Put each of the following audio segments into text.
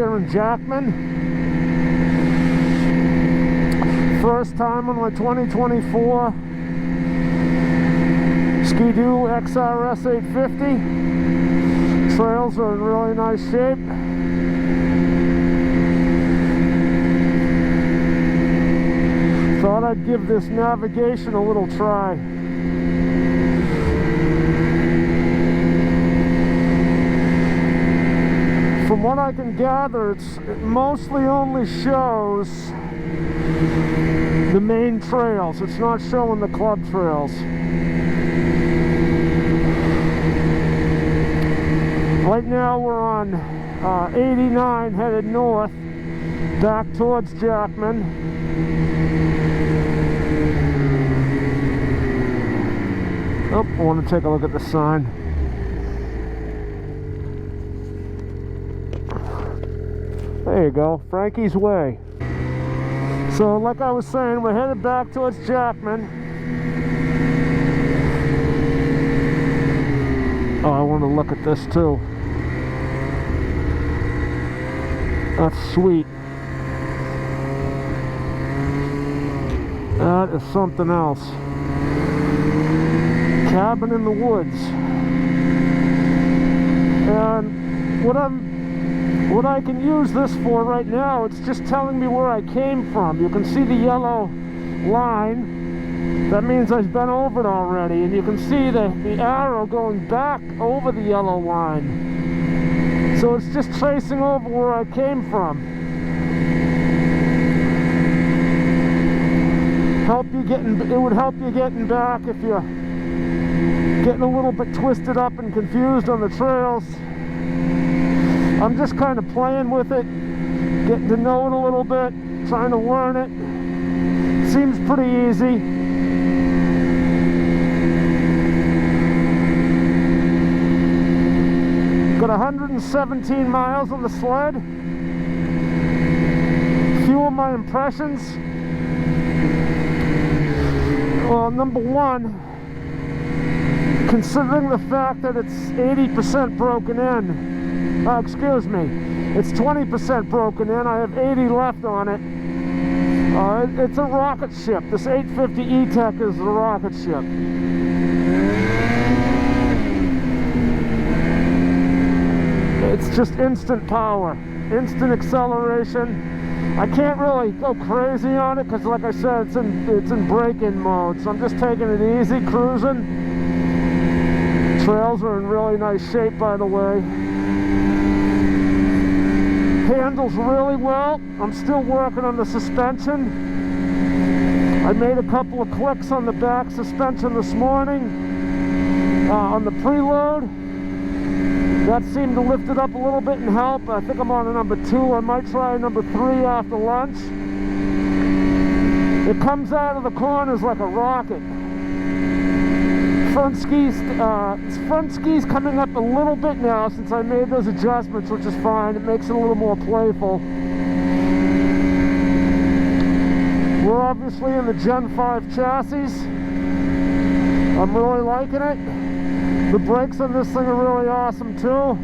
here in Jackman. First time on my 2024 SKI-DOO X-RS 850. Trails are in really nice shape. Thought I'd give this navigation a little try. From what I can gather, it mostly only shows the main trails. It's not showing the club trails. Right now we're on 89 headed north back towards Jackman. Oh, I want to take a look at the sign. There you go, Frankie's Way. So like I was saying, we're headed back towards Jackman. Oh, I want to look at this too. That's sweet. That is something else. Cabin in the woods. And what I can use this for right now, it's just telling me where I came from. You can see the yellow line. That means I've been over it already. And you can see the arrow going back over the yellow line. So it's just tracing over where I came from. It would help you getting back if you're getting a little bit twisted up and confused on the trails. I'm just kind of playing with it, getting to know it a little bit, trying to learn it. Seems pretty easy. Got 117 miles on the sled. Few of my impressions. Well, number one, considering the fact that it's 80% broken in, excuse me, it's 20% broken in, I have 80 left on it. It's a rocket ship. This 850 E-TEC is a rocket ship. It's just instant power, instant acceleration. I can't really go crazy on it because, like I said, it's in break-in mode. So I'm just taking it easy, cruising. Trails are in really nice shape, by the way. Handles really well. I'm still working on the suspension. I made a couple of clicks on the back suspension this morning on the preload. That seemed to lift it up a little bit and help. I think I'm on a number 2. I might try a number 3 after lunch. It comes out of the corners like a rocket. Front skis coming up a little bit now since I made those adjustments, which is fine. It makes it a little more playful. We're obviously in the Gen 5 chassis. I'm really liking it. The brakes on this thing are really awesome too.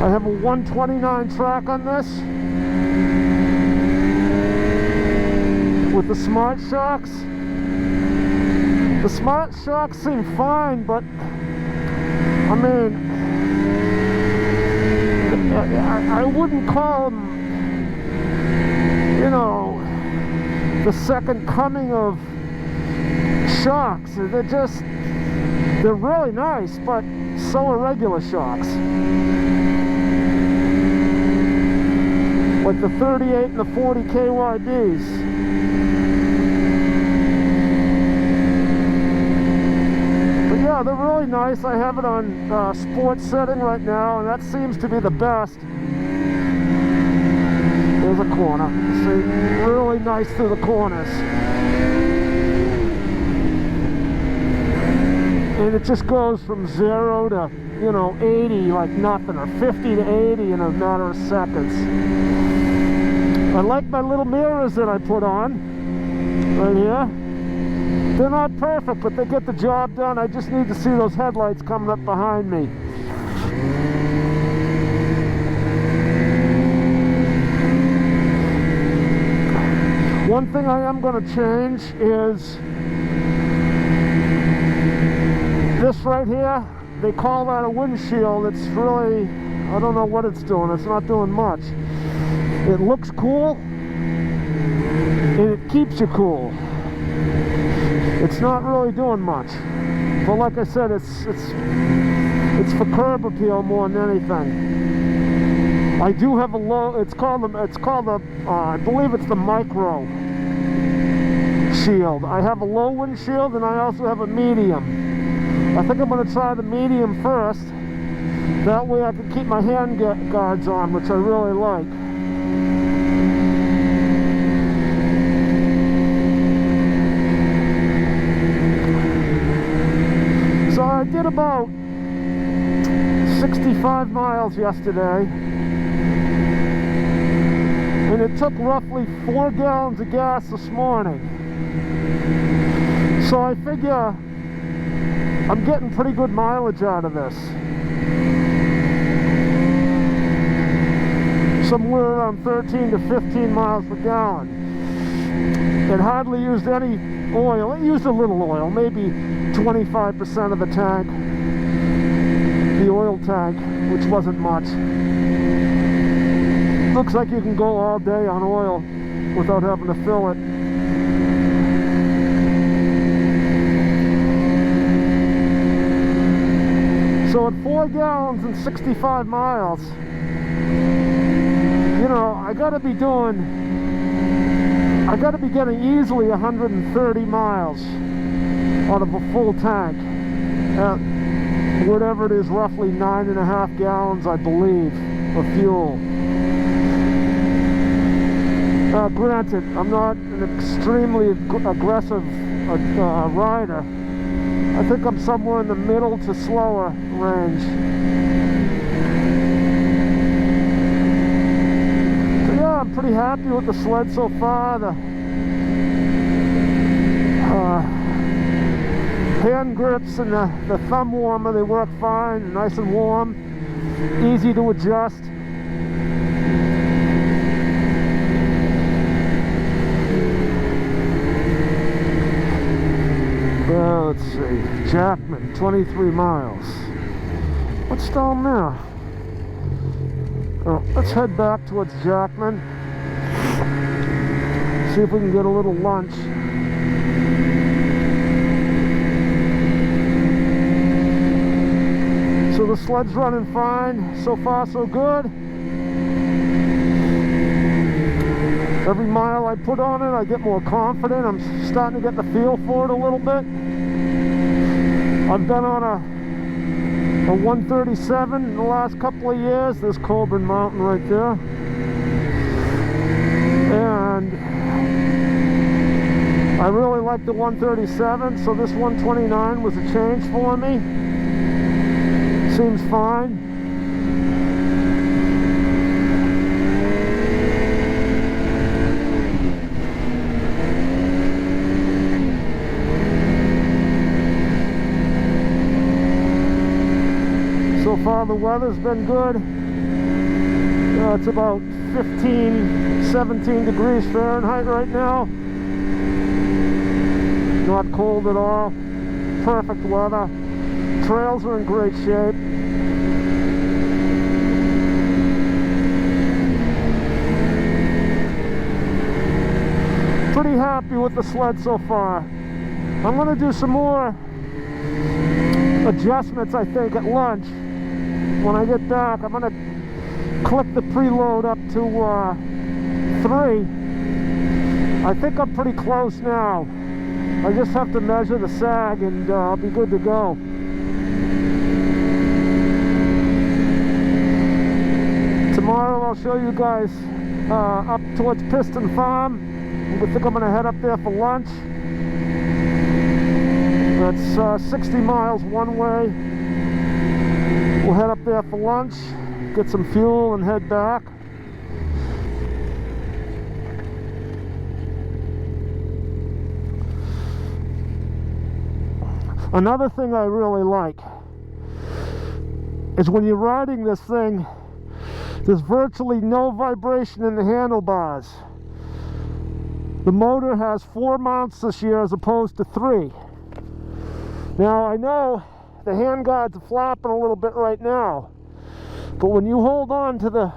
I have a 129 track on this with the SMART-SHOX. The SMART-SHOX seem fine, but I mean, I wouldn't call them, you know, the second coming of shocks. They're really nice, but so are regular shocks. Like the 38 and the 40 KYDs. But yeah, they're really nice. I have it on sports setting right now, and that seems to be the best. There's a corner. See, really nice through the corners. And it just goes from 0 to, you know, 80 like nothing, or 50 to 80 in a matter of seconds. I like my little mirrors that I put on right here. They're not perfect, but they get the job done. I just need to see those headlights coming up behind me. One thing I am going to change is this right here. They call that a windshield. It's really, I don't know what it's doing. It's not doing much. It looks cool, and it keeps you cool. It's not really doing much. But like I said, it's for curb appeal more than anything. I do have a low. It's called a I believe it's the micro shield. I have a low windshield, and I also have a medium. I think I'm going to try the medium first. That way I can keep my hand guards on, which I really like. So I did about 65 miles yesterday, and it took roughly 4 gallons of gas this morning. So I figure I'm getting pretty good mileage out of this. Somewhere around 13 to 15 miles per gallon. It hardly used any oil. It used a little oil, maybe 25% of the tank, the oil tank, which wasn't much. Looks like you can go all day on oil without having to fill it. So at 4 gallons and 65 miles, you know, I gotta be getting easily 130 miles out of a full tank. Whatever it is, roughly 9.5 gallons, I believe, of fuel. Granted, I'm not an extremely aggressive rider. I think I'm somewhere in the middle to slower range. So yeah, I'm pretty happy with the sled so far. The hand grips and the thumb warmer, they work fine, nice and warm, easy to adjust. Let's see, Jackman, 23 miles. What's down there? Oh, let's head back towards Jackman. See if we can get a little lunch. So the sled's running fine. So far, so good. Every mile I put on it, I get more confident. I'm starting to get the feel for it a little bit. I've been on a 137 in the last couple of years. There's Coburn Mountain right there. And I really like the 137, so this 129 was a change for me. Seems fine. So far the weather's been good. It's about 15, 17 degrees Fahrenheit right now. Not cold at all. Perfect weather. Trails are in great shape. Pretty happy with the sled so far. I'm going to do some more adjustments, I think, at lunch. When I get back, I'm going to click the preload up to 3. I think I'm pretty close now. I just have to measure the sag and I'll be good to go. Tomorrow I'll show you guys up towards Piston Farm. I think I'm going to head up there for lunch. That's 60 miles one way. We'll head up there for lunch, get some fuel, and head back. Another thing I really like is when you're riding this thing, there's virtually no vibration in the handlebars. The motor has 4 mounts this year as opposed to 3. Now I know the handguards are flapping a little bit right now, but when you hold on to the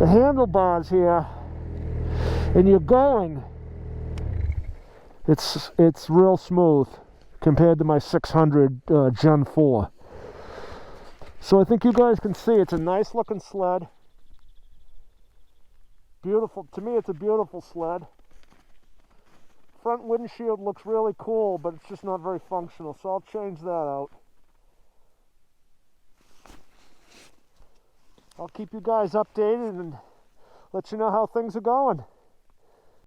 handlebars here and you're going, it's real smooth compared to my 600 Gen 4. So I think you guys can see it's a nice looking sled. Beautiful, to me it's a beautiful sled. Front windshield looks really cool, but it's just not very functional, so I'll change that out. I'll keep you guys updated and let you know how things are going.